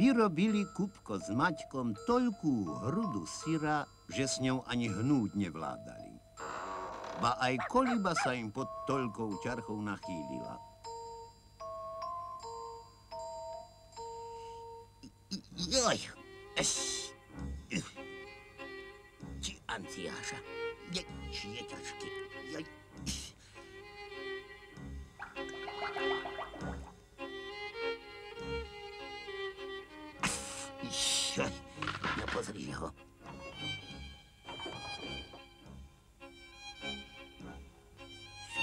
vyrobili Kupko s Maťkom toľkú hrudu syra, že s ňou ani hnúť nevládali. Ba aj koliba sa im pod toľkou ťarchou nachýlila. Joj, či Anciáša, či je ťažký, joj. Joj, no pozri ho.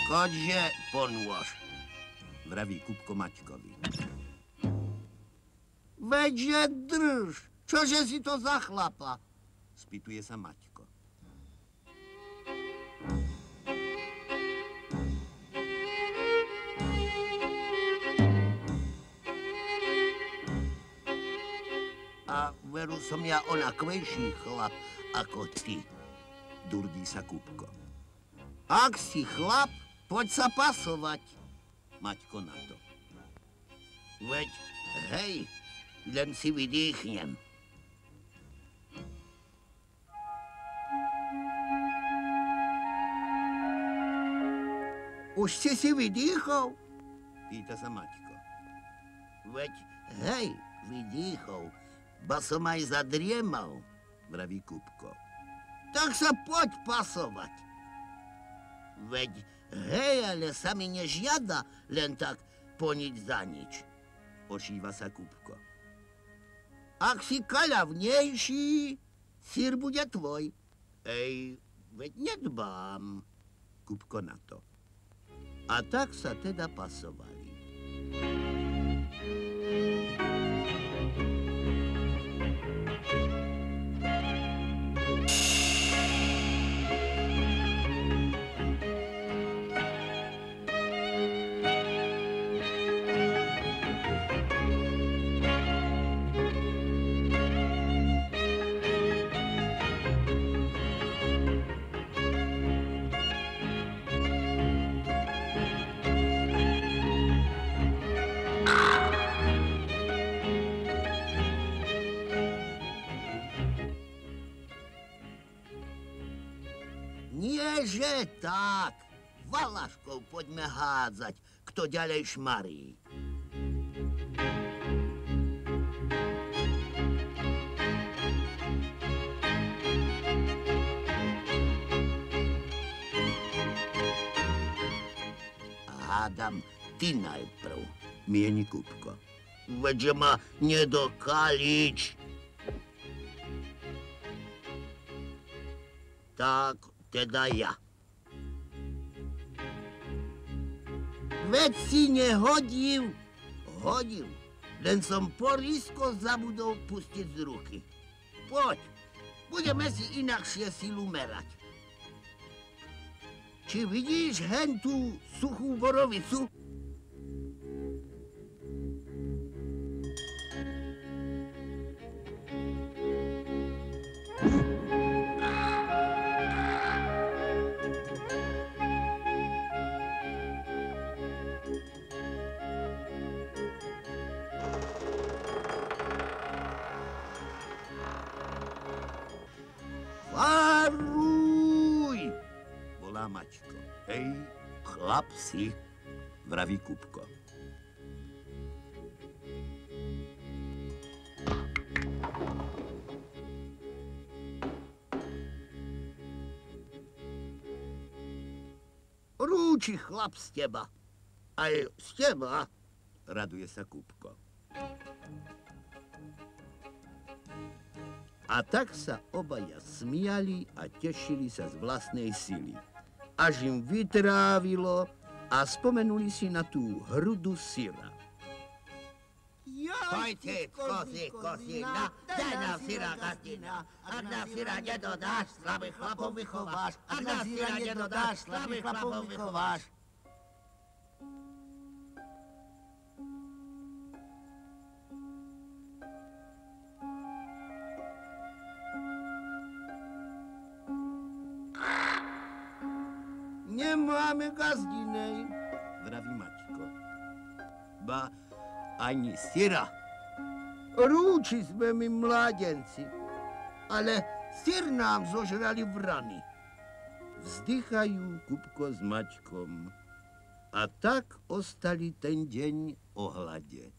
Škodže ponôž, vraví Kupko Maťkovi. Veďže drž, čože si to za chlapa? Spýtuje sa Maťko. A veru som ja onakvejší chlap ako ty, durdí sa Kupko. Ak si chlap, poď sa pasovať, Maťko na to. Veď, hej, len si vydýchnem. Už si vydýchol? Pýta sa Maťko. Veď, hej, vydýchol, ba som aj zadriemal, vraví Kupko. Tak sa poď pasovať. Veď, hej, ale sa mi nežiada len tak po nič za nič, ošíva sa Kupko. Ak si kaľavnejší, syr bude tvoj. Ej, veď nedbám, Kupko na to. A tak sa teda pasovali. Nieže tak, valaškou poďme hádzať, kto ďalej šmarí. Hádam, ty najprv, mieni Kupko. Veďže ma nedokalič. Tak, teda ja. Veď si nehodil. Hodil. Len som porisko zabudol pustiť z ruky. Poď, budeme si inakšie silu merať. Či vidíš hen tú suchú borovicu? Varuj, volá Maťko. Hej, chlap si, vraví Kupko. Rúči chlap z teba. Aj z teba, raduje sa Kupko. A tak sa obaja smiali a tešili sa z vlastnej sily. Až im vytrávilo a spomenuli si na tú hrudu syra. Pojďte, kozina, daj nám syra, gazdina. Ak nám syra nedodáš, slabých chlapov vychováš. Ak nám syra nedodáš, slabých chlapov vychováš. Nemáme gazdinej, vraví Maťko. Ba ani syra, Rúči sme my mládenci, ale syr nám zožrali vrany. Vzdychajú Kupko s Maťkom a tak ostali ten deň o hlade.